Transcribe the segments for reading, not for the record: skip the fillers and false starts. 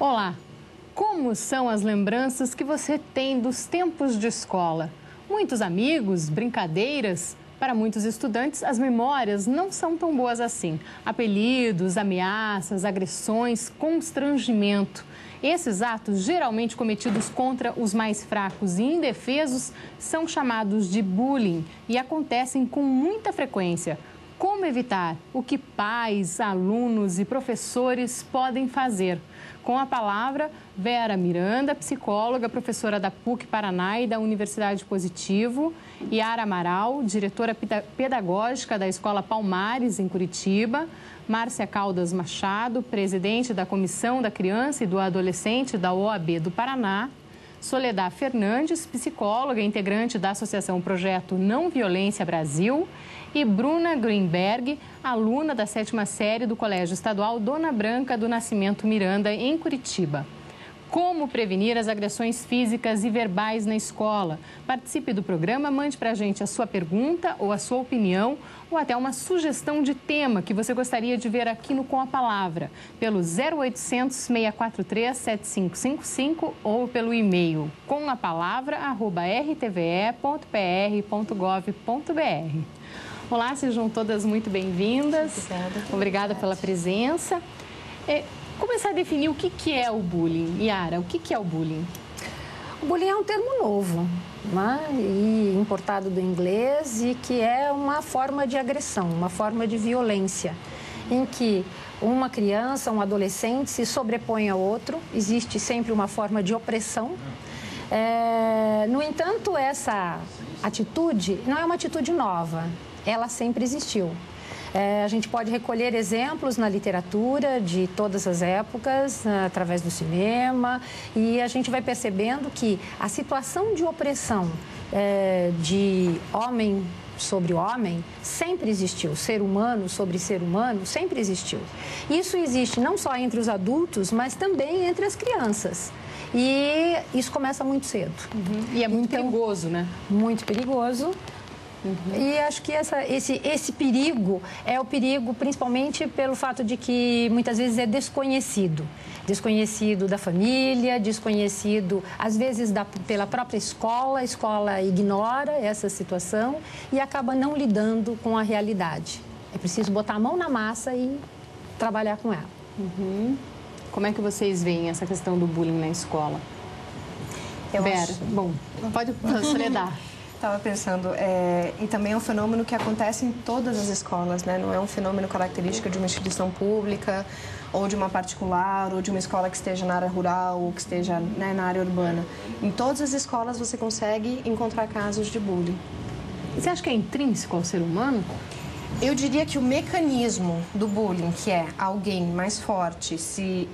Olá! Como são as lembranças que você tem dos tempos de escola? Muitos amigos, brincadeiras? Para muitos estudantes, as memórias não são tão boas assim. Apelidos, ameaças, agressões, constrangimento. Esses atos, geralmente cometidos contra os mais fracos e indefesos, são chamados de bullying e acontecem com muita frequência. Como evitar? O que pais, alunos e professores podem fazer? Com a palavra, Vera Miranda, psicóloga, professora da PUC Paraná e da Universidade Positivo, Yara Amaral, diretora pedagógica da Escola Palmares, em Curitiba, Márcia Caldas Machado, presidente da Comissão da Criança e do Adolescente da OAB do Paraná, Soledad Fernandes, psicóloga e integrante da Associação Projeto Não Violência Brasil, e Bruna Greenberg, aluna da 7ª série do Colégio Estadual Dona Branca do Nascimento Miranda, em Curitiba. Como prevenir as agressões físicas e verbais na escola? Participe do programa, mande para a gente a sua pergunta ou a sua opinião ou até uma sugestão de tema que você gostaria de ver aqui no Com a Palavra, pelo 0800 643 7555 ou pelo e-mail comapalavra@rtve.pr.gov.br. Olá, sejam todas muito bem-vindas. Obrigada pela presença. Começar a definir o que é o bullying. Yara, o que é o bullying? O bullying é um termo novo, né? E importado do inglês e que é uma forma de agressão, uma forma de violência, em que uma criança, um adolescente se sobrepõe ao outro, existe sempre uma forma de opressão. No entanto, essa atitude não é uma atitude nova, ela sempre existiu. A gente pode recolher exemplos na literatura de todas as épocas, através do cinema, e a gente vai percebendo que a situação de opressão de homem sobre homem sempre existiu, ser humano sobre ser humano sempre existiu. Isso existe não só entre os adultos, mas também entre as crianças. E isso começa muito cedo. E é muito perigoso, né? Muito perigoso. E acho que esse perigo é o perigo principalmente pelo fato de que muitas vezes é desconhecido. Desconhecido da família, desconhecido às vezes pela própria escola. A escola ignora essa situação e acaba não lidando com a realidade. É preciso botar a mão na massa e trabalhar com ela. Como é que vocês veem essa questão do bullying na escola? Vera, bom, pode Soledad. Estava pensando, e também é um fenômeno que acontece em todas as escolas, né? Não é um fenômeno característico de uma instituição pública, ou de uma particular, ou de uma escola que esteja na área rural, ou que esteja, né, na área urbana. Em todas as escolas você consegue encontrar casos de bullying. Você acha que é intrínseco ao ser humano? Eu diria que o mecanismo do bullying, que é alguém mais forte se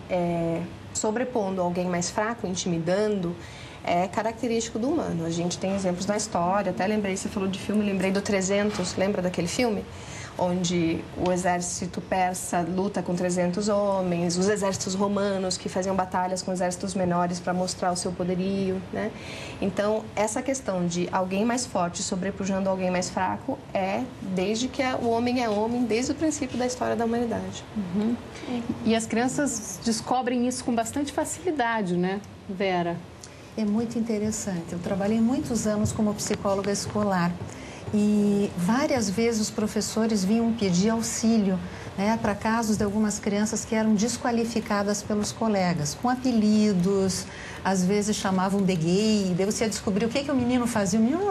sobrepondo a alguém mais fraco, intimidando, é característico do humano. A gente tem exemplos na história, até lembrei, você falou de filme, lembrei do 300, lembra daquele filme? Onde o exército persa luta com 300 homens, os exércitos romanos que faziam batalhas com exércitos menores para mostrar o seu poderio, né? Então, essa questão de alguém mais forte sobrepujando alguém mais fraco desde que o homem é homem, desde o princípio da história da humanidade. E as crianças descobrem isso com bastante facilidade, né, Vera? É muito interessante. Eu trabalhei muitos anos como psicóloga escolar e várias vezes os professores vinham pedir auxílio, né, para casos de algumas crianças que eram desqualificadas pelos colegas, com apelidos, às vezes chamavam de gay, daí você ia descobrir o que o menino fazia. O menino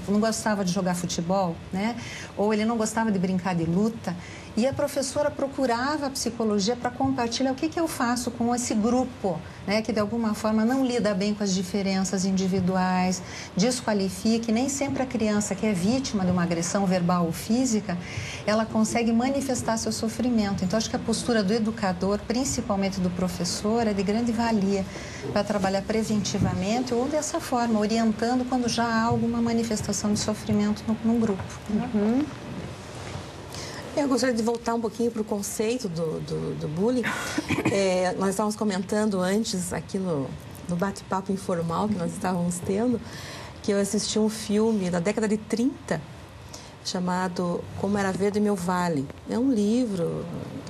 não gostava de jogar futebol, né? Ou ele não gostava de brincar de luta. E a professora procurava a psicologia para compartilhar o que eu faço com esse grupo, né, que de alguma forma não lida bem com as diferenças individuais, desqualifica, e nem sempre a criança que é vítima de uma agressão verbal ou física, ela consegue manifestar seu sofrimento. Então, acho que a postura do educador, principalmente do professor, é de grande valia para trabalhar preventivamente ou dessa forma, orientando quando já há alguma manifestação de sofrimento no grupo. Eu gostaria de voltar um pouquinho para o conceito do bullying. Nós estávamos comentando antes, aqui no bate-papo informal que nós estávamos tendo, que eu assisti um filme da década de 30, chamado Como Era Verde Meu Vale. É um livro,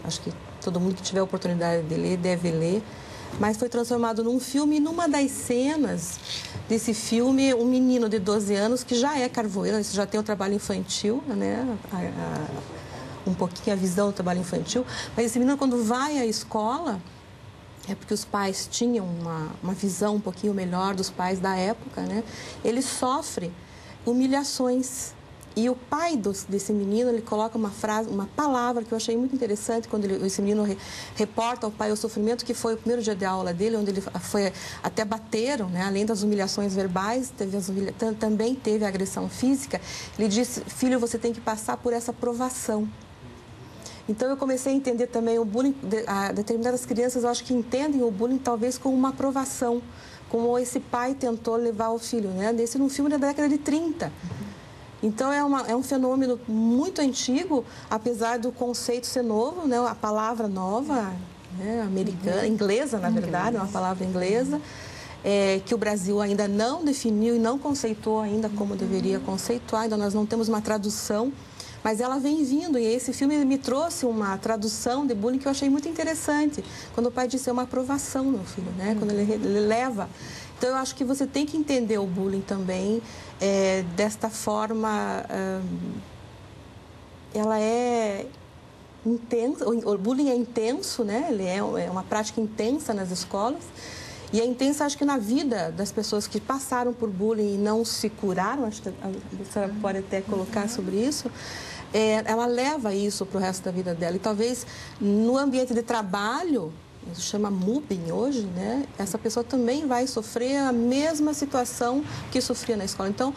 acho que todo mundo que tiver a oportunidade de ler deve ler, mas foi transformado num filme. E numa das cenas desse filme, um menino de 12 anos, que já é carvoeiro, já tem o trabalho infantil, né? Um pouquinho a visão do trabalho infantil, mas esse menino, quando vai à escola, é porque os pais tinham uma visão um pouquinho melhor dos pais da época, né? Ele sofre humilhações. E o pai desse menino, ele coloca uma frase, uma palavra que eu achei muito interessante quando esse menino reporta ao pai o sofrimento, que foi o primeiro dia de aula dele, onde ele foi, até bateram, né? Além das humilhações verbais, também teve a agressão física. Ele disse: filho, você tem que passar por essa provação. Então, eu comecei a entender também o bullying. Determinadas crianças, eu acho que entendem o bullying talvez como uma provação, como esse pai tentou levar o filho, né? Nesse num filme da década de 30. Então, é um fenômeno muito antigo, apesar do conceito ser novo, né? A palavra nova, né? Americana, inglesa, na verdade, é uma palavra inglesa, que o Brasil ainda não definiu e não conceitou ainda como deveria conceituar, ainda nós não temos uma tradução, mas ela vem vindo, e esse filme me trouxe uma tradução de bullying que eu achei muito interessante, quando o pai disse: é uma aprovação, meu filho, né? Quando ele leva. Então, eu acho que você tem que entender o bullying também desta forma. Ela é intensa, o bullying é intenso, né? Ele é uma prática intensa nas escolas. E é intensa, acho que na vida das pessoas que passaram por bullying e não se curaram, acho que a senhora pode até colocar sobre isso, ela leva isso para o resto da vida dela. E talvez no ambiente de trabalho, isso chama mobbing hoje, né? Essa pessoa também vai sofrer a mesma situação que sofria na escola. Então,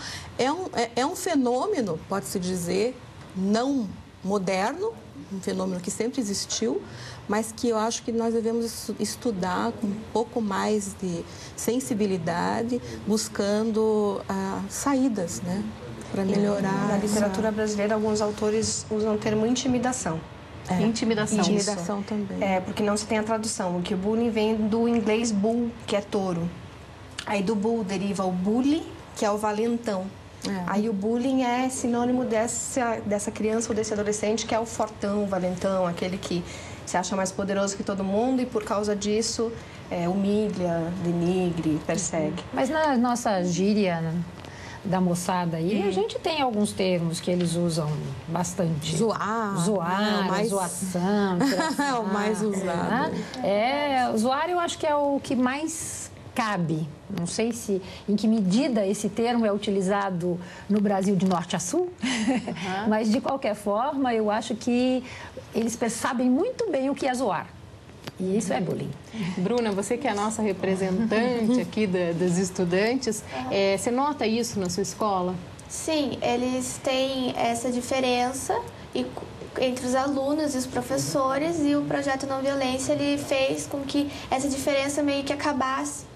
é um fenômeno, pode-se dizer, não moderno, um fenômeno que sempre existiu, mas que eu acho que nós devemos estudar com um pouco mais de sensibilidade, buscando saídas, né? Para melhorar. Na literatura brasileira, alguns autores usam o termo intimidação. Intimidação. Intimidação também. Porque não se tem a tradução. Que o bullying vem do inglês bull, que é touro. Aí do bull deriva o bully, que é o valentão. Aí o bullying é sinônimo dessa criança ou desse adolescente que é o fortão, o valentão, aquele que se acha mais poderoso que todo mundo e por causa disso humilha, denigre, persegue. Mas na nossa gíria da moçada aí, a gente tem alguns termos que eles usam bastante. Zoar, zoação. É o mais usado. Zoar eu acho que é o que mais cabe. Não sei em que medida esse termo é utilizado no Brasil de norte a sul, mas de qualquer forma eu acho que eles sabem muito bem o que é zoar. E isso é bullying. Bruna, você que é a nossa representante aqui dos estudantes, você nota isso na sua escola? Sim, eles têm essa diferença entre os alunos e os professores, e o projeto Não Violência ele fez com que essa diferença meio que acabasse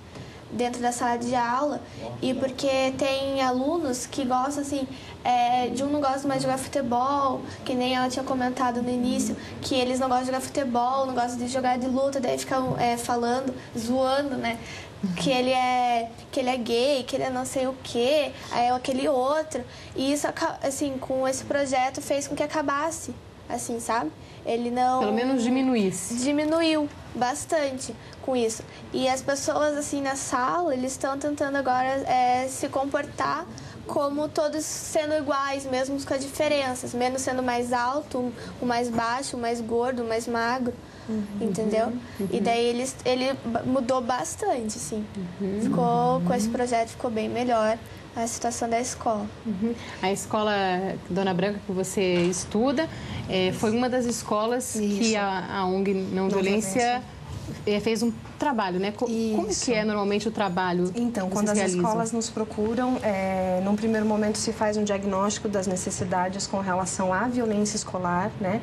dentro da sala de aula, e porque tem alunos que gostam assim, de um não gosta mais de jogar futebol, que nem ela tinha comentado no início, que eles não gostam de jogar futebol, não gostam de jogar de luta, daí ficam falando, zoando, né? Que ele é gay, que ele é não sei o quê, aí é aquele outro. E isso, assim, com esse projeto fez com que acabasse, assim, sabe? Ele não... Pelo menos diminuísse. Diminuiu bastante com isso. E as pessoas, assim, na sala, eles estão tentando agora se comportar como todos sendo iguais, mesmo com as diferenças. Menos sendo mais alto, o mais baixo, o mais gordo, o mais magro. Entendeu? E daí ele mudou bastante, assim. Ficou, com esse projeto ficou bem melhor a situação da escola. A escola Dona Branca que você estuda foi uma das escolas que a ONG Não Violência fez um trabalho, né? Como que é normalmente o trabalho? Então, quando as escolas nos procuram, num primeiro momento se faz um diagnóstico das necessidades com relação à violência escolar, né?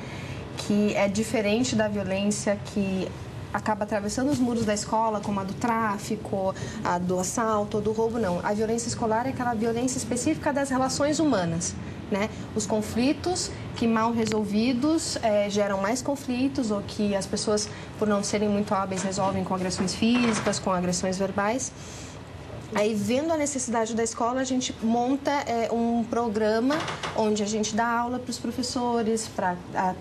Que é diferente da violência que acaba atravessando os muros da escola, como a do tráfico, a do assalto, ou do roubo, não. A violência escolar é aquela violência específica das relações humanas, né? Os conflitos que mal resolvidos geram mais conflitos, ou que as pessoas, por não serem muito hábeis, resolvem com agressões físicas, com agressões verbais. Aí, vendo a necessidade da escola, a gente monta um programa onde a gente dá aula para os professores, para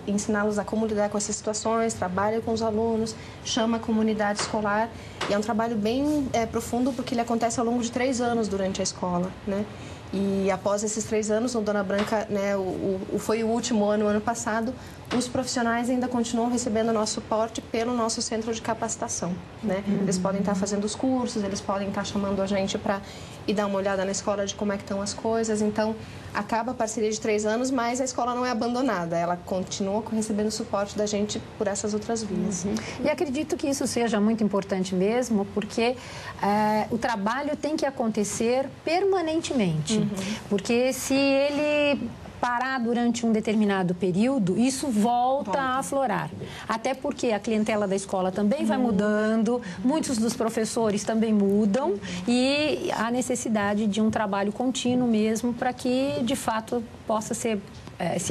ensiná-los a como lidar com essas situações, trabalha com os alunos, chama a comunidade escolar. E é um trabalho bem profundo, porque ele acontece ao longo de 3 anos durante a escola, né? E após esses 3 anos, no Dona Branca, né, foi o último ano, o ano passado, os profissionais ainda continuam recebendo nosso suporte pelo nosso centro de capacitação, né? Eles podem estar fazendo os cursos, eles podem estar chamando a gente para ir dar uma olhada na escola de como é que estão as coisas. Então, acaba a parceria de 3 anos, mas a escola não é abandonada, ela continua recebendo suporte da gente por essas outras vias. E acredito que isso seja muito importante mesmo, porque o trabalho tem que acontecer permanentemente. Porque se ele parar durante um determinado período, isso volta a aflorar. Até porque a clientela da escola também vai mudando, muitos dos professores também mudam e há necessidade de um trabalho contínuo mesmo para que, de fato, possa se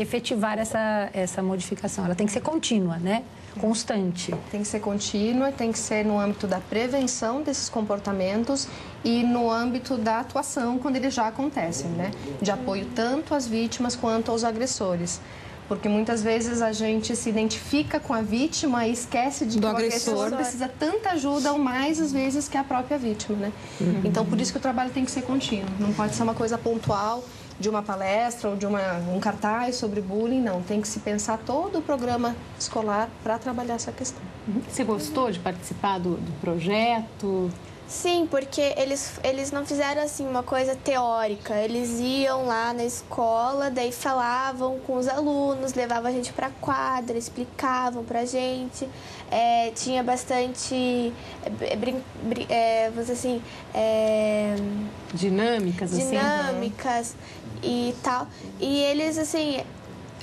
efetivar essa modificação. Ela tem que ser contínua, né? Constante. Tem que ser contínua, tem que ser no âmbito da prevenção desses comportamentos e no âmbito da atuação quando eles já acontecem, né? De apoio tanto às vítimas quanto aos agressores. Porque muitas vezes a gente se identifica com a vítima e esquece de que o agressor precisa tanta ajuda ou mais às vezes que a própria vítima, né? Então, por isso que o trabalho tem que ser contínuo. Não pode ser uma coisa pontual de uma palestra ou de um cartaz sobre bullying, não. Tem que se pensar todo o programa escolar para trabalhar essa questão. Você gostou de participar do projeto? Sim, porque eles não fizeram assim uma coisa teórica. Eles iam lá na escola, daí falavam com os alunos, levavam a gente para a quadra, explicavam para a gente. Tinha bastante, vamos dizer assim, dinâmicas e tal. E eles, assim,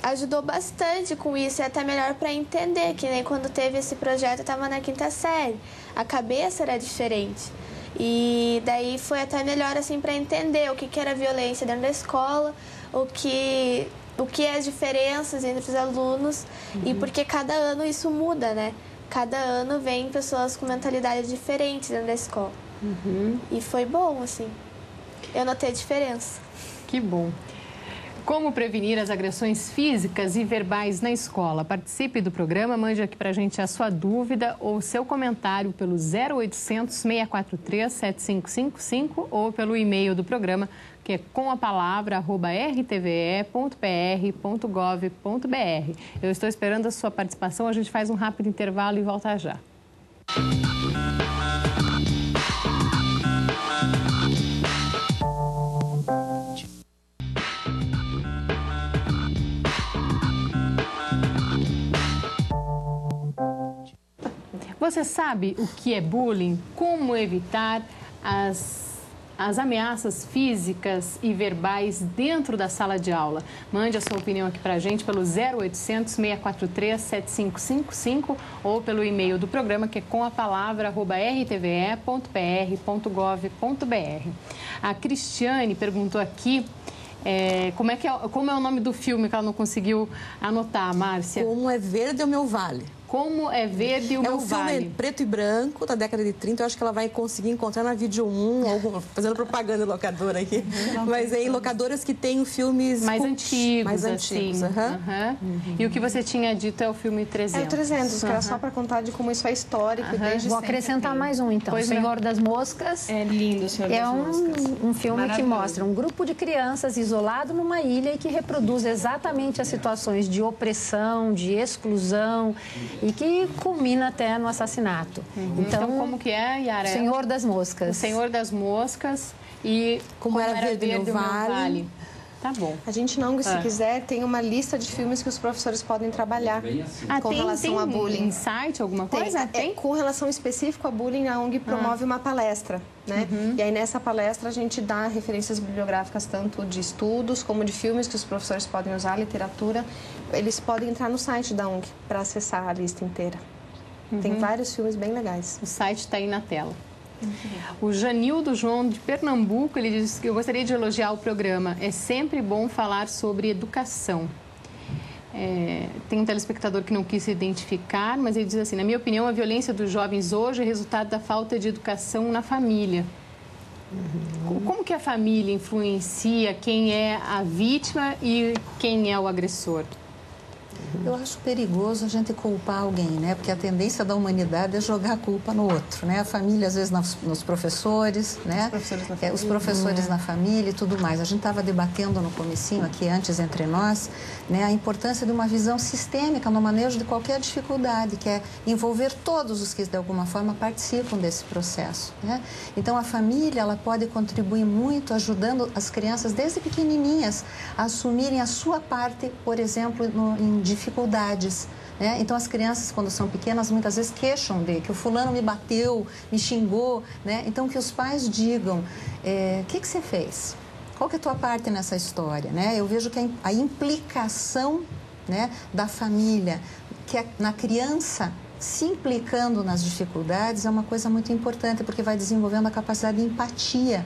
ajudou bastante com isso. É até melhor para entender, que nem quando teve esse projeto, eu estava na 5ª série. A cabeça era diferente. E daí foi até melhor, assim, para entender o que era violência dentro da escola, o que é as diferenças entre os alunos e porque cada ano isso muda, né? Cada ano vem pessoas com mentalidade diferente dentro da escola. E foi bom, assim. Eu notei a diferença. Que bom. Como prevenir as agressões físicas e verbais na escola? Participe do programa, mande aqui pra gente a sua dúvida ou seu comentário pelo 0800 643 7555 ou pelo e-mail do programa, que é com a palavra @rtve.pr.gov.br. Eu estou esperando a sua participação, a gente faz um rápido intervalo e volta já. Você sabe o que é bullying? Como evitar as ameaças físicas e verbais dentro da sala de aula? Mande a sua opinião aqui pra gente pelo 0800 643 7555 ou pelo e-mail do programa, que é com a palavra @rtve.pr.gov.br. A Cristiane perguntou aqui como é o nome do filme que ela não conseguiu anotar, Márcia? Como é Verde o Meu Vale. Como é Verde o Meu Vale. É um filme preto e branco, da década de 30. Eu acho que ela vai conseguir encontrar na Vídeo 1, fazendo propaganda de locadora aqui. Mas é em locadoras que tem filmes mais antigos. Mais antigos, E o que você tinha dito é o filme 300. É o 300, que era só para contar de como isso é histórico desde Vou acrescentar mais um, então. O Senhor das Moscas. É lindo, o Senhor das Moscas. É um filme que mostra um grupo de crianças isolado numa ilha e que reproduz exatamente as situações de opressão, de exclusão e que culmina até no assassinato. Então, como que é, Yara? O Senhor das Moscas. O Senhor das Moscas e como era Verde o Meu Vale. Tá bom. A gente não, se quiser, tem uma lista de filmes que os professores podem trabalhar com relação a bullying. Tem site, alguma coisa? Tem. Com relação específica a bullying, a ONG promove uma palestra, né? E aí, nessa palestra, a gente dá referências bibliográficas tanto de estudos como de filmes que os professores podem usar, literatura. Eles podem entrar no site da ONG para acessar a lista inteira. Tem vários filmes bem legais. O site está aí na tela. O Janildo João, de Pernambuco, ele diz que eu gostaria de elogiar o programa. É sempre bom falar sobre educação. Tem um telespectador que não quis se identificar, mas ele diz assim: na minha opinião, a violência dos jovens hoje é resultado da falta de educação na família. Como que a família influencia quem é a vítima e quem é o agressor? Eu acho perigoso a gente culpar alguém, né? Porque a tendência da humanidade é jogar a culpa no outro, né? A família, às vezes, nos professores, né? Os professores na família e tudo mais. A gente estava debatendo no comecinho aqui, antes, entre nós, né? A importância de uma visão sistêmica no manejo de qualquer dificuldade, que é envolver todos os que, de alguma forma, participam desse processo, né? Então, a família, ela pode contribuir muito ajudando as crianças, desde pequenininhas, a assumirem a sua parte, por exemplo, em dificuldades, né? Então, as crianças, quando são pequenas, muitas vezes queixam de que o fulano me bateu, me xingou, né? Então, que os pais digam, o que você fez? Qual que é a tua parte nessa história, né? Eu vejo que a implicação, né, da família, que na criança se implicando nas dificuldades é uma coisa muito importante, porque vai desenvolvendo a capacidade de empatia.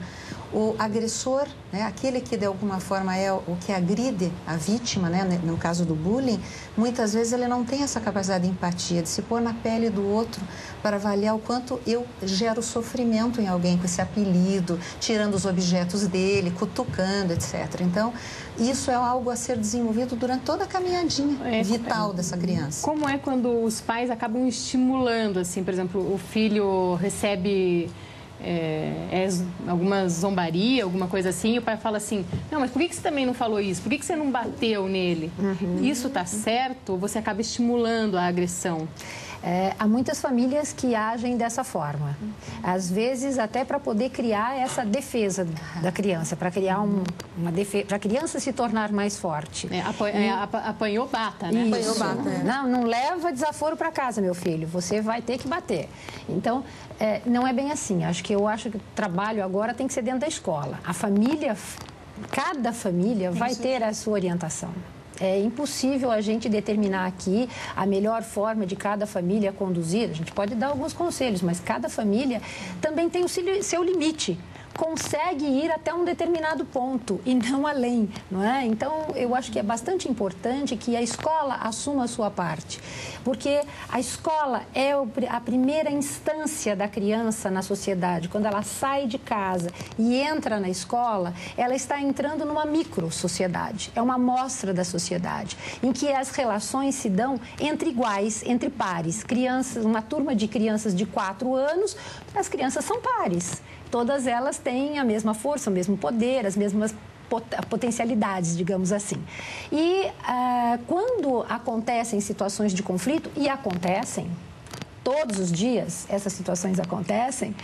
O agressor, né, aquele que de alguma forma é o que agride a vítima, né, no caso do bullying, muitas vezes ele não tem essa capacidade de empatia, de se pôr na pele do outro para avaliar o quanto eu gero sofrimento em alguém com esse apelido, tirando os objetos dele, cutucando, etc. Então, isso é algo a ser desenvolvido durante toda a caminhadinha vital dessa criança. Como é quando os pais acabam estimulando, assim, por exemplo, o filho recebe alguma zombaria, alguma coisa assim, e o pai fala assim, não, mas por que você também não falou isso? Por que você não bateu nele? Isso está certo? Ou você acaba estimulando a agressão? Há muitas famílias que agem dessa forma. Às vezes, até para poder criar essa defesa da criança, para criar uma defesa, para a criança se tornar mais forte. Apanhou, bata, né? Apanhou, bata. Não leva desaforo para casa, meu filho. Você vai ter que bater. Então, não é bem assim. Eu acho que o trabalho agora tem que ser dentro da escola. A família, cada família vai ter a sua orientação. É impossível a gente determinar aqui a melhor forma de cada família conduzir. A gente pode dar alguns conselhos, mas cada família também tem o seu limite. Consegue ir até um determinado ponto e não além, não é? Então, eu acho que é bastante importante que a escola assuma a sua parte, porque a escola é a primeira instância da criança na sociedade. Quando ela sai de casa e entra na escola, ela está entrando numa micro-sociedade, é uma amostra da sociedade, em que as relações se dão entre iguais, entre pares. Crianças, uma turma de crianças de 4 anos, as crianças são pares. Todas elas têm a mesma força, o mesmo poder, as mesmas potencialidades, digamos assim. E quando acontecem situações de conflito, e acontecem, todos os dias essas situações acontecem,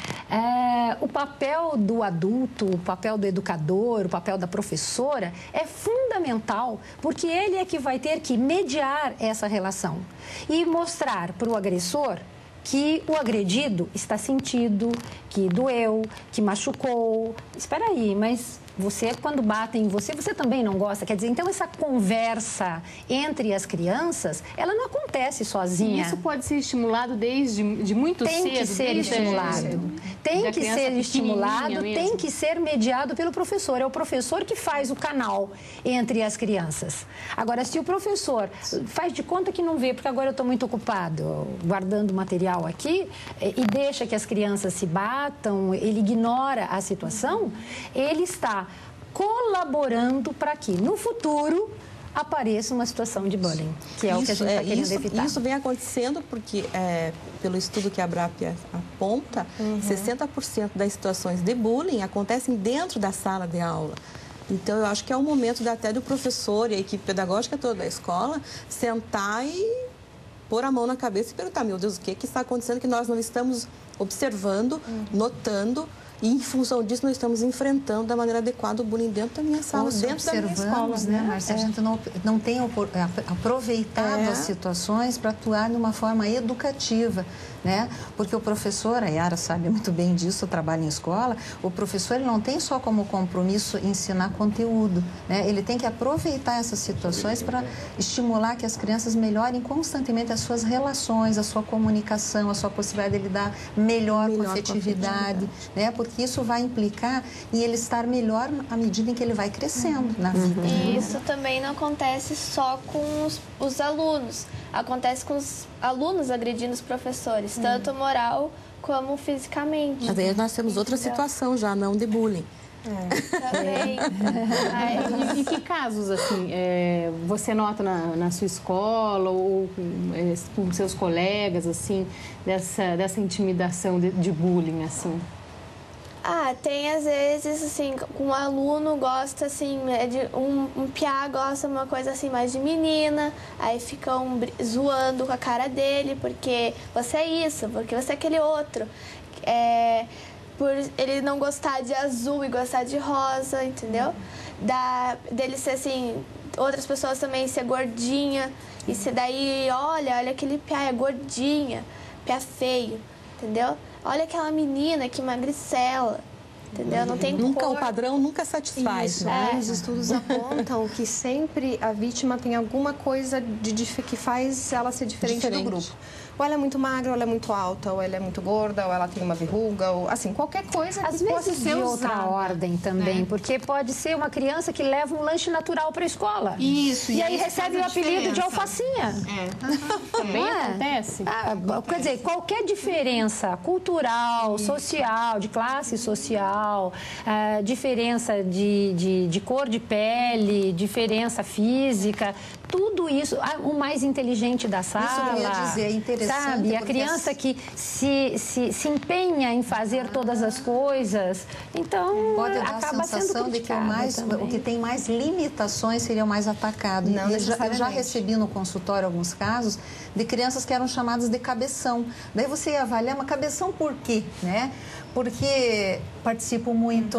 o papel do adulto, o papel do educador, o papel da professora é fundamental, porque ele é que vai ter que mediar essa relação e mostrar para o agressor que o agredido está sentido, que doeu, que machucou. Espera aí, mas você, quando batem em você, você também não gosta. Quer dizer, então essa conversa entre as crianças, ela não acontece sozinha. E isso pode ser estimulado desde muito cedo? Tem que ser estimulado. Tem que ser estimulado, tem que ser mediado pelo professor. É o professor que faz o canal entre as crianças. Agora, se o professor faz de conta que não vê, porque agora eu estou muito ocupado guardando material aqui, e deixa que as crianças se batam, ele ignora a situação, ele está colaborando para que, no futuro, apareça uma situação de bullying, que é o que a gente está querendo evitar. Isso vem acontecendo porque, pelo estudo que a Abrap aponta, 60% das situações de bullying acontecem dentro da sala de aula. Então, eu acho que é o momento até do professor e a equipe pedagógica toda da escola sentar e pôr a mão na cabeça e perguntar, meu Deus, o que está acontecendo que nós não estamos observando, notando, e, em função disso, nós estamos enfrentando da maneira adequada o bullying dentro da minha sala, dentro da minha escola. Né, Márcia? A gente não tem aproveitado as situações para atuar de uma forma educativa, né? Porque o professor, a Yara sabe muito bem disso, trabalha em escola, o professor ele não tem só como compromisso ensinar conteúdo, né? Ele tem que aproveitar essas situações para estimular que as crianças melhorem constantemente as suas relações, a sua comunicação, a sua possibilidade de lidar melhor com a afetividade, né? Porque porque isso vai implicar em ele estar melhor à medida em que ele vai crescendo na vida. E isso também não acontece só com os alunos, acontece com os alunos agredindo os professores, tanto moral como fisicamente. Mas aí nós temos outra situação já, não de bullying. Também. E que casos, assim, você nota na sua escola ou com seus colegas, assim, dessa intimidação de bullying, assim? Tem às vezes, assim, um aluno gosta, assim, um piá gosta de uma coisa, assim, mais de menina, aí ficam zoando com a cara dele, porque você é isso, porque você é aquele outro. Por ele não gostar de azul e gostar de rosa, entendeu? Dele ser, assim, outras pessoas também ser gordinha, e se daí, olha aquele piá é gordinha, piá feio, entendeu? Olha aquela menina que magricela, entendeu? Não tem O padrão nunca satisfaz. Isso, os estudos apontam que sempre a vítima tem alguma coisa que faz ela ser diferente do grupo. Ou ela é muito magra, ou ela é muito alta, ou ela é muito gorda, ou ela tem uma verruga, ou assim, qualquer coisa Às que possa vezes ser de usada. outra ordem também, porque pode ser uma criança que leva um lanche natural para a escola. Isso. E aí recebe o apelido de alfacinha. Também acontece? Quer dizer, qualquer diferença cultural, social, de classe social, diferença de cor de pele, diferença física, tudo isso, o mais inteligente da sala. Isso eu ia dizer, é interessante. Sabe? A criança que se empenha em fazer todas as coisas, então pode dar acaba a sensação sendo de que o que tem mais limitações seria o mais atacado. Não eu já recebi no consultório alguns casos de crianças que eram chamadas de cabeção. Daí você ia avaliar, mas cabeção por quê, né? Porque participo muito,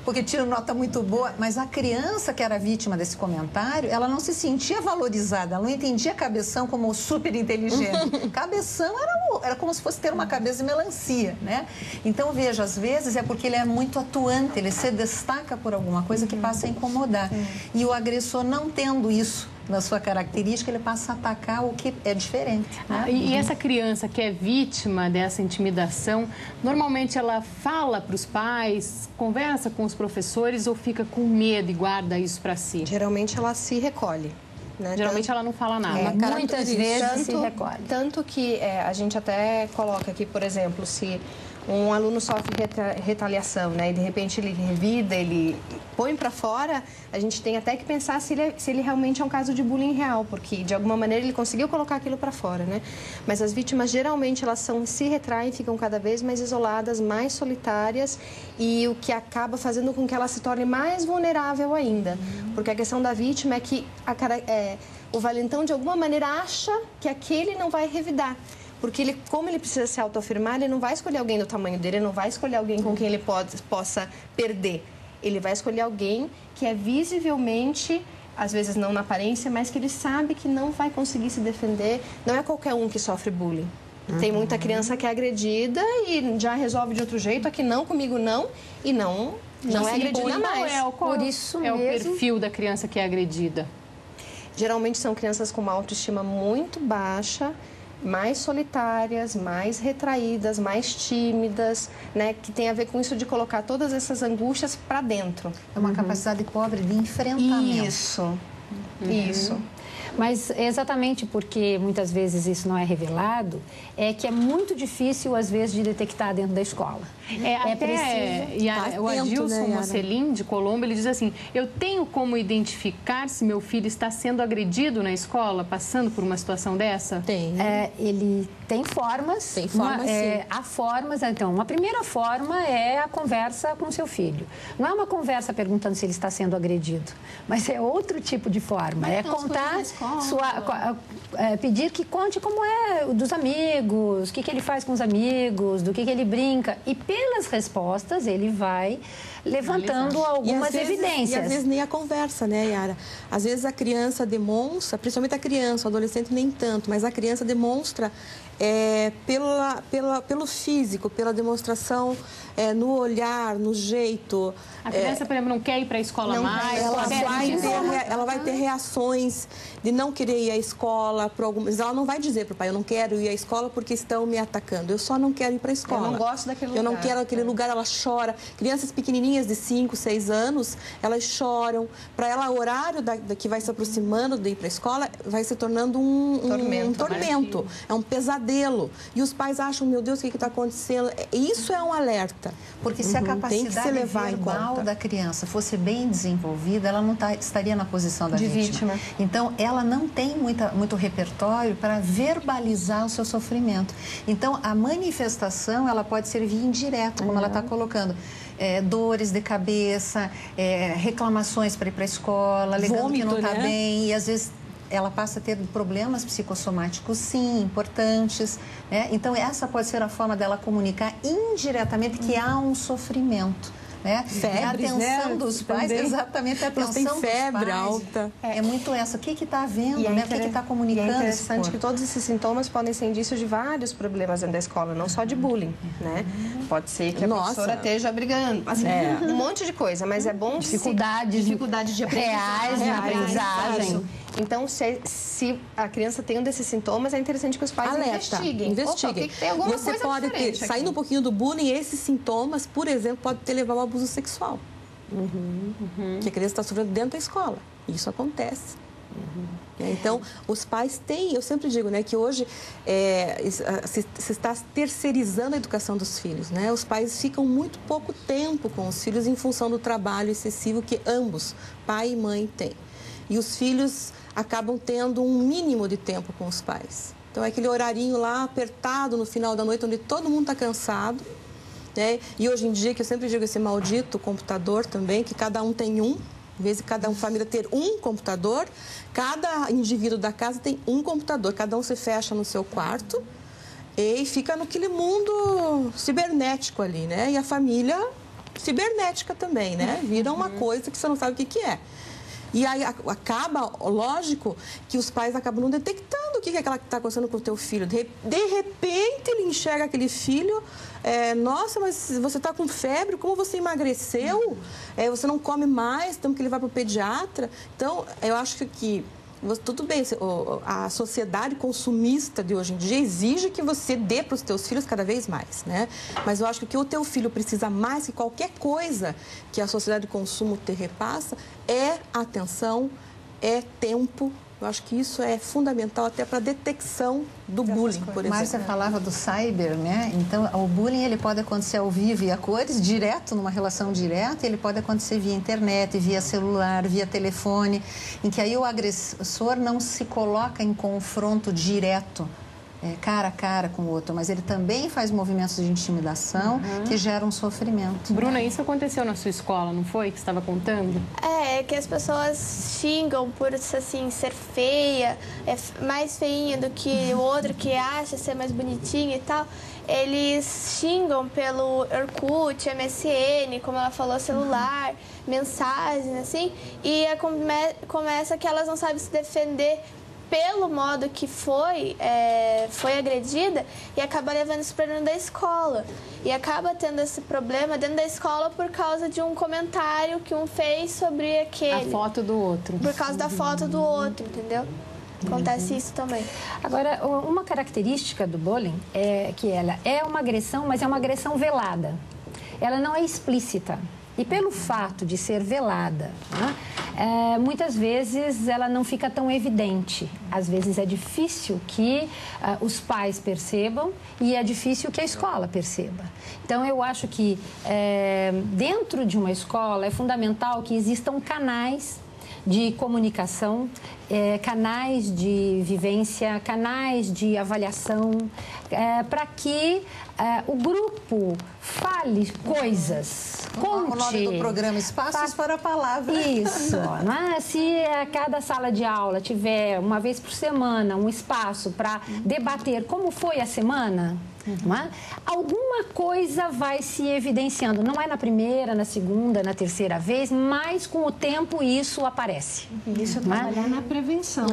porque tiro nota muito boa, mas a criança que era vítima desse comentário, ela não se sentia valorizada, ela não entendia cabeção como super inteligente. Cabeção era como se fosse ter uma cabeça de melancia, né? Então, veja, às vezes é porque ele é muito atuante, ele se destaca por alguma coisa que passa a incomodar. E o agressor, não tendo isso na sua característica, ele passa a atacar o que é diferente. Né? E essa criança que é vítima dessa intimidação, normalmente ela fala para os pais, conversa com os professores ou fica com medo e guarda isso para si? Geralmente ela se recolhe. Né? Geralmente ela não fala nada. Muitas vezes se recolhe. Tanto que a gente até coloca aqui, por exemplo, se um aluno sofre retaliação, né? E de repente ele revida, ele põe para fora, a gente tem até que pensar se ele realmente é um caso de bullying real, porque de alguma maneira ele conseguiu colocar aquilo para fora, né? Mas as vítimas geralmente elas se retraem, ficam cada vez mais isoladas, mais solitárias, e o que acaba fazendo com que ela se torne mais vulnerável ainda, porque a questão da vítima é que o valentão de alguma maneira acha que aquele não vai revidar. Porque como ele precisa se autoafirmar, ele não vai escolher alguém do tamanho dele, ele não vai escolher alguém com quem ele possa perder. Ele vai escolher alguém que é visivelmente, às vezes não na aparência, mas que ele sabe que não vai conseguir se defender. Não é qualquer um que sofre bullying. Tem muita criança que é agredida e já resolve de outro jeito, aqui não, comigo não, e não é agredida mais. Por isso é o perfil da criança que é agredida? Geralmente são crianças com uma autoestima muito baixa, mais solitárias, mais retraídas, mais tímidas, né? Que tem a ver com isso de colocar todas essas angústias para dentro. É uma capacidade pobre de enfrentamento. Isso. Mas exatamente porque muitas vezes isso não é revelado, é que é muito difícil, às vezes, de detectar dentro da escola. O Adilson Mocelin, de Colombo, ele diz assim, eu tenho como identificar se meu filho está sendo agredido na escola, passando por uma situação dessa? Tem. Ele tem formas. Tem formas, sim. Há formas, então, uma primeira forma é a conversa com seu filho. Não é uma conversa perguntando se ele está sendo agredido, mas é outro tipo de forma. É contar, pedir que conte como é dos amigos, o que ele faz com os amigos, do que ele brinca. E pelas respostas, ele vai levantando algumas evidências. E às vezes nem a conversa, né, Yara? Às vezes a criança demonstra, principalmente a criança, o adolescente nem tanto, mas a criança demonstra pelo físico, pela demonstração, no olhar, no jeito. A criança, por exemplo, não quer ir para a escola mais? Ela vai ter reações de não querer ir à escola, mas ela não vai dizer para o pai, eu não quero ir à escola porque estão me atacando, eu só não quero ir para a escola. Eu não gosto daquele lugar. Eu não quero aquele lugar, ela chora. Crianças pequenininhas de 5, 6 anos, elas choram. Para ela, o horário que vai se aproximando de ir para a escola vai se tornando um tormento. É um pesadelo. E os pais acham, meu Deus, o que está acontecendo? Isso é um alerta. Porque se a capacidade verbal da criança fosse bem desenvolvida, ela não estaria na posição da vítima. Então, ela não tem muito repertório para verbalizar o seu sofrimento. Então, a manifestação, ela pode ser via indireta, como ela está colocando. Dores de cabeça, reclamações para ir para a escola, alegando que não está bem, e às vezes ela passa a ter problemas psicossomáticos, sim, importantes. Então, essa pode ser a forma dela comunicar indiretamente que há um sofrimento. Febres, a atenção dos pais, também. Exatamente, a atenção dos febre pais alta. É muito essa. O que está vendo, o que está comunicando? E é interessante que todos esses sintomas podem ser indícios de vários problemas dentro da escola, não só de bullying, né? Pode ser que a professora esteja brigando, assim, um monte de coisa, mas é bom... Dificuldades de reais na aprendizagem. Então, se a criança tem um desses sintomas, é interessante que os pais investiguem. Opa, tem alguma Você coisa pode ter, saindo um pouquinho do bullying, esses sintomas, por exemplo, pode ter levado ao abuso sexual. Que a criança está sofrendo dentro da escola. Isso acontece. Então, os pais têm, eu sempre digo, que hoje se está terceirizando a educação dos filhos, Os pais ficam muito pouco tempo com os filhos em função do trabalho excessivo que ambos, pai e mãe, têm. E os filhos acabam tendo um mínimo de tempo com os pais. Então, é aquele horarinho lá apertado no final da noite, onde todo mundo está cansado. E hoje em dia, que eu sempre digo, esse maldito computador também, que cada um tem um. Em vez de cada família ter um computador, cada indivíduo da casa tem um computador. Cada um se fecha no seu quarto e fica naquele mundo cibernético ali, E a família cibernética também, Vira uma coisa que você não sabe o que é. E aí acaba, lógico, que os pais acabam não detectando o que é aquela que está acontecendo com o teu filho. De repente, ele enxerga aquele filho, nossa, mas você está com febre, como você emagreceu? Você não come mais, temos que levar para o pediatra. Então, eu acho que tudo bem, a sociedade consumista de hoje em dia exige que você dê para os teus filhos cada vez mais, Mas eu acho que o que o teu filho precisa mais que qualquer coisa que a sociedade de consumo te repassa é atenção, é tempo. Eu acho que isso é fundamental até para a detecção do bullying, por exemplo. Márcia falava do cyber, Então, o bullying ele pode acontecer ao vivo e a cores, direto, numa relação direta, ele pode acontecer via internet, via celular, via telefone, em que aí o agressor não se coloca em confronto direto, cara a cara com o outro, mas ele também faz movimentos de intimidação que geram sofrimento. Bruna, isso aconteceu na sua escola, não foi? Que você estava contando? É que as pessoas xingam por, assim, ser feia, mais feinha do que o outro que acha ser mais bonitinho e tal. Eles xingam pelo Orkut, MSN, como ela falou, celular, mensagens, assim, e começa que elas não sabem se defender pelo modo que foi agredida e acaba levando isso para dentro da escola. E acaba tendo esse problema dentro da escola por causa de um comentário que um fez sobre aquele. A foto do outro. Por causa da foto do outro, entendeu? Acontece isso também. Agora, uma característica do bullying é que ela é uma agressão, mas é uma agressão velada. Ela não é explícita. E pelo fato de ser velada, muitas vezes ela não fica tão evidente. Às vezes é difícil que os pais percebam e é difícil que a escola perceba. Então, eu acho que dentro de uma escola é fundamental que existam canais de comunicação, canais de vivência, canais de avaliação, para que o grupo fale coisas, conte. O nome do programa, Espaços para a Palavra. Isso. Se a cada sala de aula tiver, uma vez por semana, um espaço para debater como foi a semana, Não é? Alguma coisa vai se evidenciando, não é na primeira, na segunda, na terceira vez, mas com o tempo isso aparece. Isso é trabalhar na prevenção.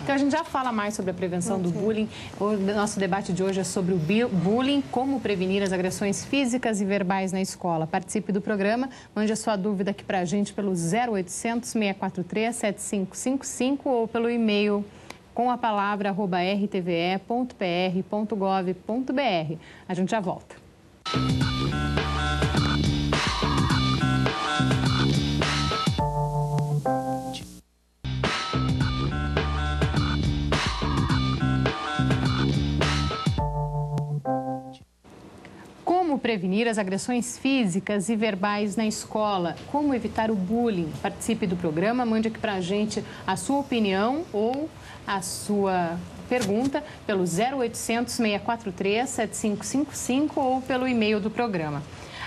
Então a gente já fala mais sobre a prevenção do bullying. O nosso debate de hoje é sobre o bullying, como prevenir as agressões físicas e verbais na escola. Participe do programa, mande a sua dúvida aqui pra gente pelo 0800 643 7555 ou pelo e-mail com a palavra @rtve.pr.gov.br. A gente já volta. Como prevenir as agressões físicas e verbais na escola? Como evitar o bullying? Participe do programa, mande aqui pra gente a sua opinião ou a sua pergunta pelo 0800 643 7555 ou pelo e-mail do programa.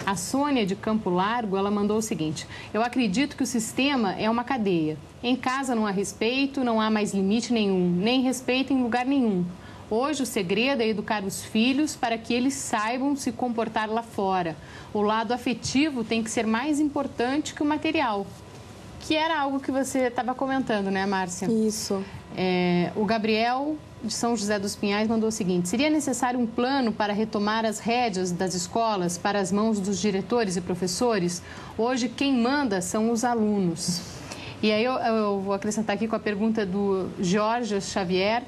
A Sônia de Campo Largo, ela mandou o seguinte: eu acredito que o sistema é uma cadeia. Em casa não há respeito, não há mais limite nenhum, nem respeito em lugar nenhum. Hoje o segredo é educar os filhos para que eles saibam se comportar lá fora. O lado afetivo tem que ser mais importante que o material. Que era algo que você estava comentando, né, Márcia? Isso. O Gabriel, de São José dos Pinhais, mandou o seguinte: seria necessário um plano para retomar as rédeas das escolas para as mãos dos diretores e professores? Hoje, quem manda são os alunos. E aí eu vou acrescentar aqui com a pergunta do Jorge Xavier.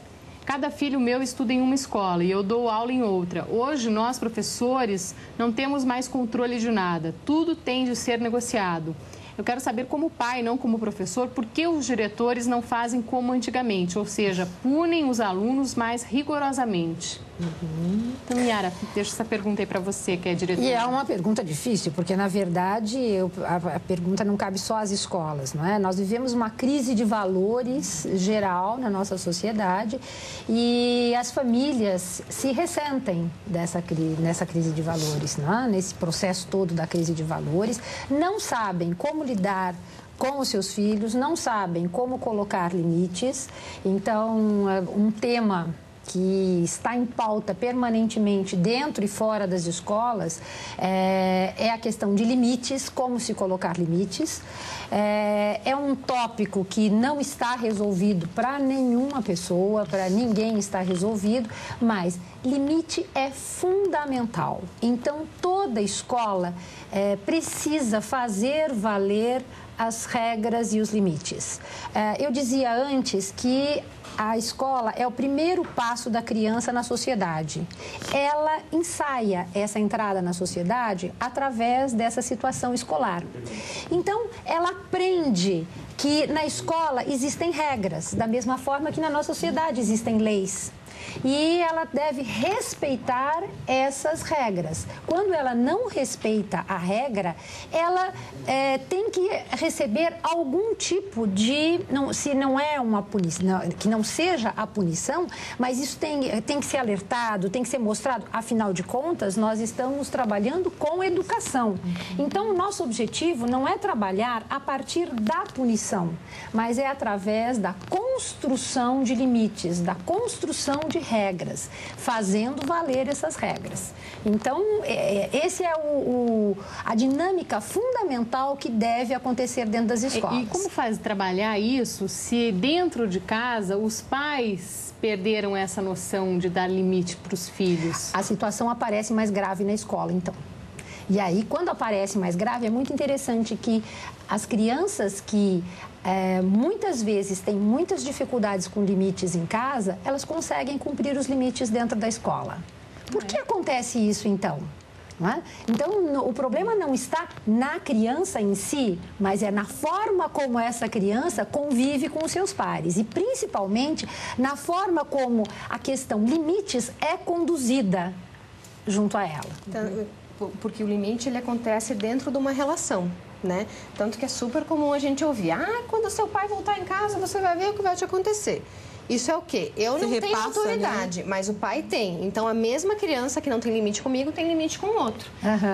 Cada filho meu estuda em uma escola e eu dou aula em outra. Hoje, nós, professores, não temos mais controle de nada. Tudo tem de ser negociado. Eu quero saber, como pai, não como professor, por que os diretores não fazem como antigamente, ou seja, punem os alunos mais rigorosamente. Então, Yara, deixa essa pergunta aí para você, que é diretora. E é uma pergunta difícil, porque, na verdade, a pergunta não cabe só às escolas, não é? Nós vivemos uma crise de valores geral na nossa sociedade e as famílias se ressentem nessa crise de valores, não é? Nesse processo todo da crise de valores, não sabem como lidar com os seus filhos, não sabem como colocar limites. Então, um tema que está em pauta permanentemente dentro e fora das escolas é a questão de limites, como se colocar limites. É um tópico que não está resolvido para nenhuma pessoa, para ninguém está resolvido, mas limite é fundamental. Então, toda escola precisa fazer valer as regras e os limites. Eu dizia antes que a escola é o primeiro passo da criança na sociedade. Ela ensaia essa entrada na sociedade através dessa situação escolar. Então, ela aprende que na escola existem regras, da mesma forma que na nossa sociedade existem leis. E ela deve respeitar essas regras. Quando ela não respeita a regra, ela tem que receber algum tipo de... se não é uma punição, que não seja a punição, mas isso tem que ser alertado, tem que ser mostrado. Afinal de contas, nós estamos trabalhando com educação. Então, o nosso objetivo não é trabalhar a partir da punição, mas é através da construção de limites, da construção de regras, fazendo valer essas regras. Então, esse é a dinâmica fundamental que deve acontecer dentro das escolas. E como faz trabalhar isso se dentro de casa os pais perderam essa noção de dar limite para os filhos? A situação aparece mais grave na escola, então. E aí, quando aparece mais grave, é muito interessante que as crianças que muitas vezes têm muitas dificuldades com limites em casa, elas conseguem cumprir os limites dentro da escola. Por que acontece isso, então? Não é? Então, o problema não está na criança em si, mas é na forma como essa criança convive com os seus pares e, principalmente, na forma como a questão limites é conduzida junto a ela. Então, porque o limite, ele acontece dentro de uma relação, né? Tanto que é super comum a gente ouvir: quando seu pai voltar em casa, você vai ver o que vai te acontecer. Isso é o quê? Eu não tenho autoridade, né? Mas o pai tem. Então, a mesma criança que não tem limite comigo tem limite com o outro.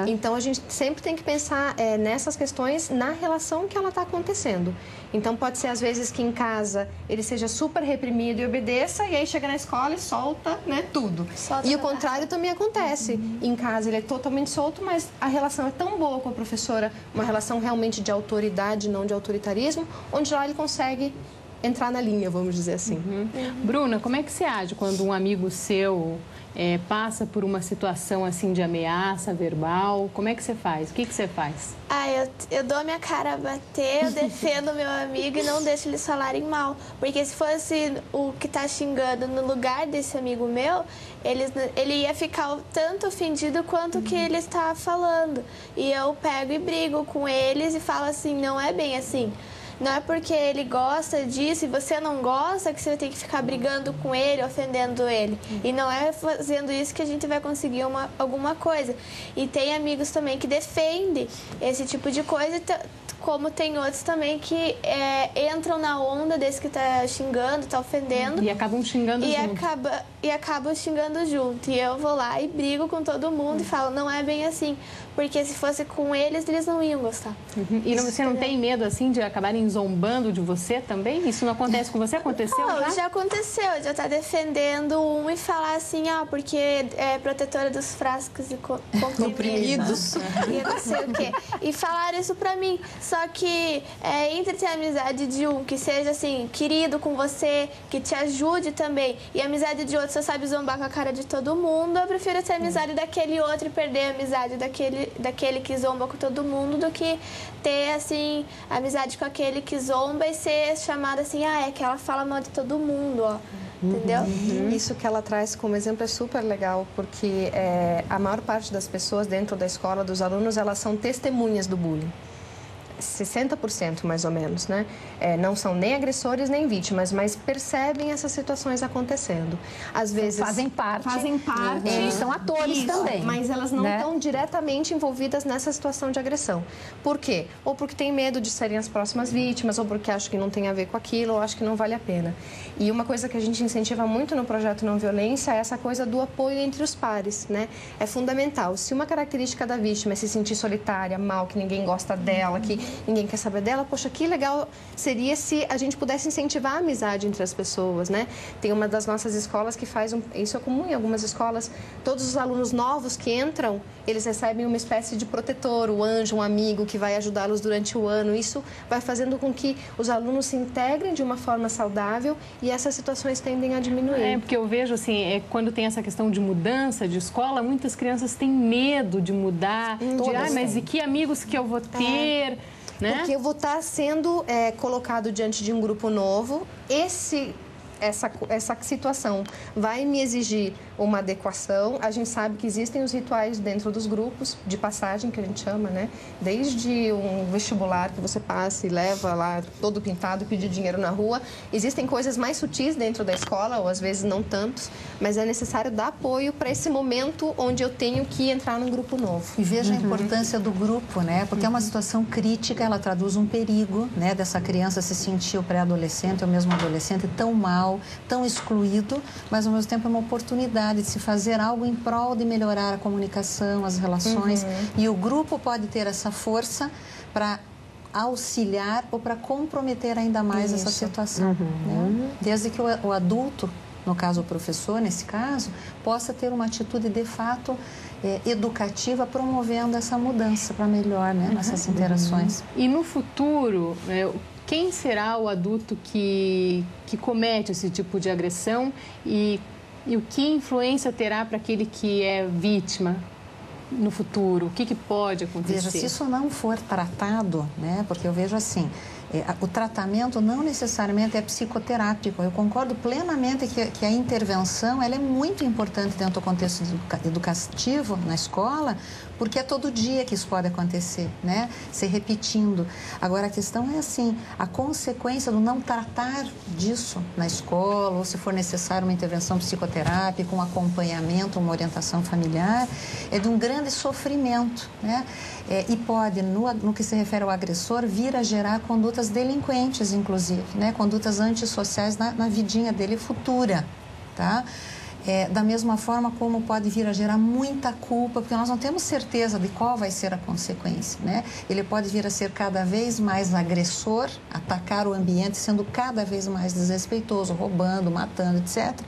Então, a gente sempre tem que pensar nessas questões na relação que ela está acontecendo. Então, pode ser, às vezes, que em casa ele seja super reprimido e obedeça, e aí chega na escola e solta, né, tudo. E o contrário também acontece. Em casa ele é totalmente solto, mas a relação é tão boa com a professora, uma relação realmente de autoridade, não de autoritarismo, onde lá ele consegue entrar na linha, vamos dizer assim. Bruna, como é que você age quando um amigo seu passa por uma situação assim de ameaça verbal? Como é que você faz? O que você faz? Eu dou a minha cara a bater, eu defendo meu amigo e não deixo eles falarem mal. Porque se fosse o que tá xingando no lugar desse amigo meu, ele ia ficar tanto ofendido quanto o que ele está falando. E eu pego e brigo com eles e falo assim, não é bem assim. Não é porque ele gosta disso e você não gosta que você vai ter que ficar brigando com ele, ofendendo ele. E não é fazendo isso que a gente vai conseguir alguma coisa. E tem amigos também que defendem esse tipo de coisa, como tem outros também que entram na onda desse que tá xingando, tá ofendendo. E acabam xingando junto. E acabam xingando junto. E eu vou lá e brigo com todo mundo e falo, não é bem assim. Porque se fosse com eles não iam gostar. E você não tem medo, assim, de acabarem zombando de você também? Isso não acontece com você? Aconteceu já? Já aconteceu. Já tá defendendo um e falar assim, porque é protetora dos frascos e comprimidos. E não sei o quê. E falaram isso pra mim. Só que entre ter a amizade de um que seja, assim, querido com você, que te ajude também, e a amizade de outro só sabe zombar com a cara de todo mundo, eu prefiro ter a amizade daquele outro e perder a amizade daquele que zomba com todo mundo do que ter, assim, amizade com aquele que zomba e ser chamada assim, é que ela fala mal de todo mundo, ó. Entendeu? Isso que ela traz como exemplo é super legal, porque a maior parte das pessoas dentro da escola, dos alunos, elas são testemunhas do bullying. 60% mais ou menos, né? Não são nem agressores nem vítimas, mas percebem essas situações acontecendo. Às vezes fazem parte. Eles são atores também. Mas elas não estão diretamente envolvidas nessa situação de agressão. Por quê? Ou porque tem medo de serem as próximas vítimas, ou porque acham que não tem a ver com aquilo, ou acham que não vale a pena. E uma coisa que a gente incentiva muito no projeto Não Violência é essa coisa do apoio entre os pares, né? É fundamental. Se uma característica da vítima é se sentir solitária, mal, que ninguém gosta dela, que ninguém quer saber dela, poxa, que legal seria se a gente pudesse incentivar a amizade entre as pessoas, né? Tem uma das nossas escolas que faz, isso é comum em algumas escolas, todos os alunos novos que entram, eles recebem uma espécie de protetor, um anjo, um amigo que vai ajudá-los durante o ano. Isso vai fazendo com que os alunos se integrem de uma forma saudável e essas situações tendem a diminuir. Porque eu vejo, assim, quando tem essa questão de mudança de escola, muitas crianças têm medo de mudar, mas e que amigos que eu vou ter? Né? Porque eu vou estar sendo colocado diante de um grupo novo, essa situação vai me exigir uma adequação. A gente sabe que existem os rituais dentro dos grupos de passagem, que a gente chama, né? Desde um vestibular que você passa e leva lá todo pintado e pedir dinheiro na rua. Existem coisas mais sutis dentro da escola, ou às vezes não tantos, mas é necessário dar apoio para esse momento onde eu tenho que entrar num grupo novo. E veja a importância do grupo, né? Porque é uma situação crítica, ela traduz um perigo, né? Dessa criança se sentir o pré-adolescente ou mesmo adolescente tão mal, tão excluído, mas ao mesmo tempo é uma oportunidade de se fazer algo em prol de melhorar a comunicação, as relações. E o grupo pode ter essa força para auxiliar ou para comprometer ainda mais essa situação. Né? Desde que o adulto, no caso o professor, nesse caso, possa ter uma atitude de fato educativa, promovendo essa mudança para melhor, né, nessas interações. E no futuro, quem será o adulto que comete esse tipo de agressão e o que influência terá para aquele que é vítima no futuro? O que pode acontecer? Veja, se isso não for tratado, né, porque eu vejo assim, o tratamento não necessariamente é psicoterápico. Eu concordo plenamente que a intervenção ela é muito importante dentro do contexto educativo na escola, porque é todo dia que isso pode acontecer, né? Se repetindo. Agora, a questão é assim, a consequência do não tratar disso na escola, ou se for necessário uma intervenção psicoterápica, um acompanhamento, uma orientação familiar, é de um grande sofrimento, né? E pode, no que se refere ao agressor, vir a gerar condutas condutas delinquentes, inclusive, né? Condutas antissociais na vidinha dele futura, tá? Da mesma forma como pode vir a gerar muita culpa, porque nós não temos certeza de qual vai ser a consequência, né? Ele pode vir a ser cada vez mais agressor, atacar o ambiente, sendo cada vez mais desrespeitoso, roubando, matando, etc.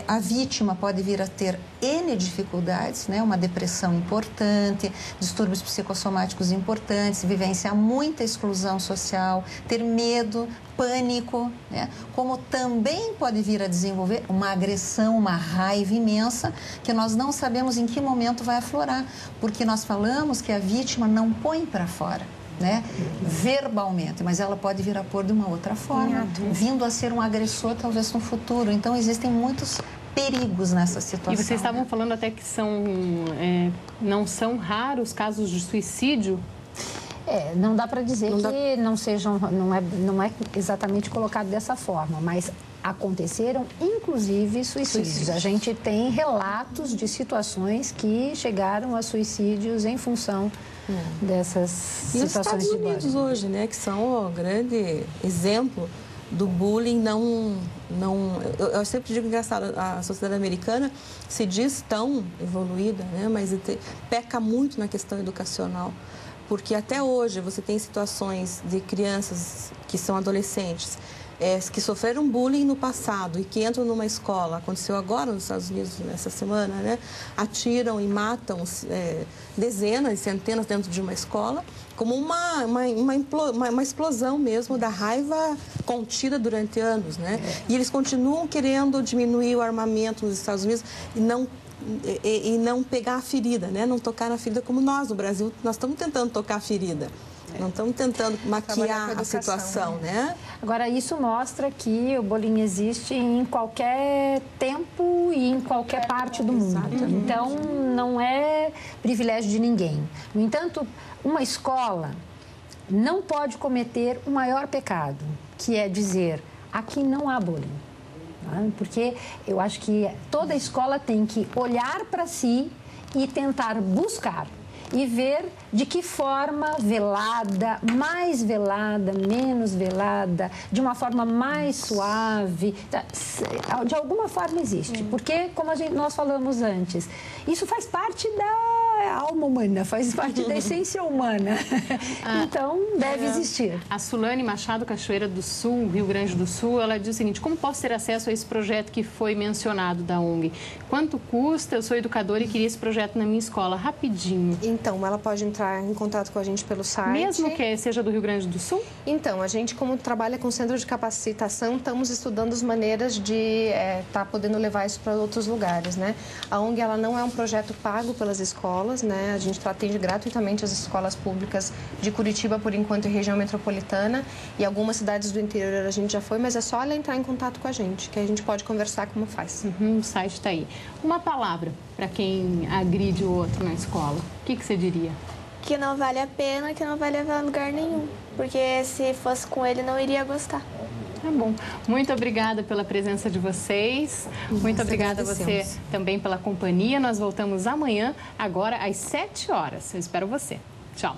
A vítima pode vir a ter N dificuldades, né? Uma depressão importante, distúrbios psicossomáticos importantes, vivenciar muita exclusão social, ter medo, pânico, né? Como também pode vir a desenvolver uma agressão, uma raiva imensa, que nós não sabemos em que momento vai aflorar, porque nós falamos que a vítima não põe para fora, né? Verbalmente, mas ela pode vir a pôr de uma outra forma, vindo a ser um agressor talvez no futuro. Então existem muitos perigos nessa situação. E vocês estavam falando até que não são raros casos de suicídio. Não dá para dizer que não é exatamente colocado dessa forma, mas aconteceram, inclusive, suicídios. A gente tem relatos de situações que chegaram a suicídios em função dessas situações. E os Estados Unidos hoje, né, que são o grande exemplo do bullying, eu sempre digo engraçado, a sociedade americana se diz tão evoluída, né, mas peca muito na questão educacional. Porque até hoje você tem situações de crianças que são adolescentes, que sofreram bullying no passado e que entram numa escola, aconteceu agora nos Estados Unidos nessa semana, né? Atiram e matam dezenas, centenas dentro de uma escola, como uma explosão mesmo da raiva contida durante anos, né? E eles continuam querendo diminuir o armamento nos Estados Unidos e não pegar a ferida, né? Não tocar na ferida como nós, no Brasil, nós estamos tentando tocar a ferida. Não estamos tentando maquiar a situação, né? Agora, isso mostra que o bullying existe em qualquer tempo e em qualquer parte do mundo. Exatamente. Então, não é privilégio de ninguém. No entanto, uma escola não pode cometer o maior pecado, que é dizer, aqui não há bullying. Porque eu acho que toda escola tem que olhar para si e tentar buscar e ver de que forma velada, mais velada, menos velada, de uma forma mais suave, de alguma forma existe. Porque, como nós falamos antes, isso faz parte da alma humana, faz parte da essência humana. Então, deve existir. A Sulane Machado, Cachoeira do Sul, Rio Grande do Sul, ela diz o seguinte, como posso ter acesso a esse projeto que foi mencionado da ONG? Quanto custa? Eu sou educadora e queria esse projeto na minha escola. Rapidinho. Então, ela pode entrar em contato com a gente pelo site. Mesmo que seja do Rio Grande do Sul? Então, a gente, como trabalha com centro de capacitação, estamos estudando as maneiras de estar podendo levar isso para outros lugares, né? A ONG, ela não é um projeto pago pelas escolas, né? A gente atende gratuitamente as escolas públicas de Curitiba, por enquanto, e região metropolitana. E algumas cidades do interior a gente já foi, mas é só ela entrar em contato com a gente, que a gente pode conversar como faz. O site está aí. Uma palavra para quem agride o outro na escola. O que você diria? Que não vale a pena, que não vai levar a lugar nenhum. Porque se fosse com ele, não iria gostar. Tá bom. Muito obrigada pela presença de vocês. Muito obrigada a você também pela companhia. Nós voltamos amanhã, agora às 7 horas. Eu espero você. Tchau.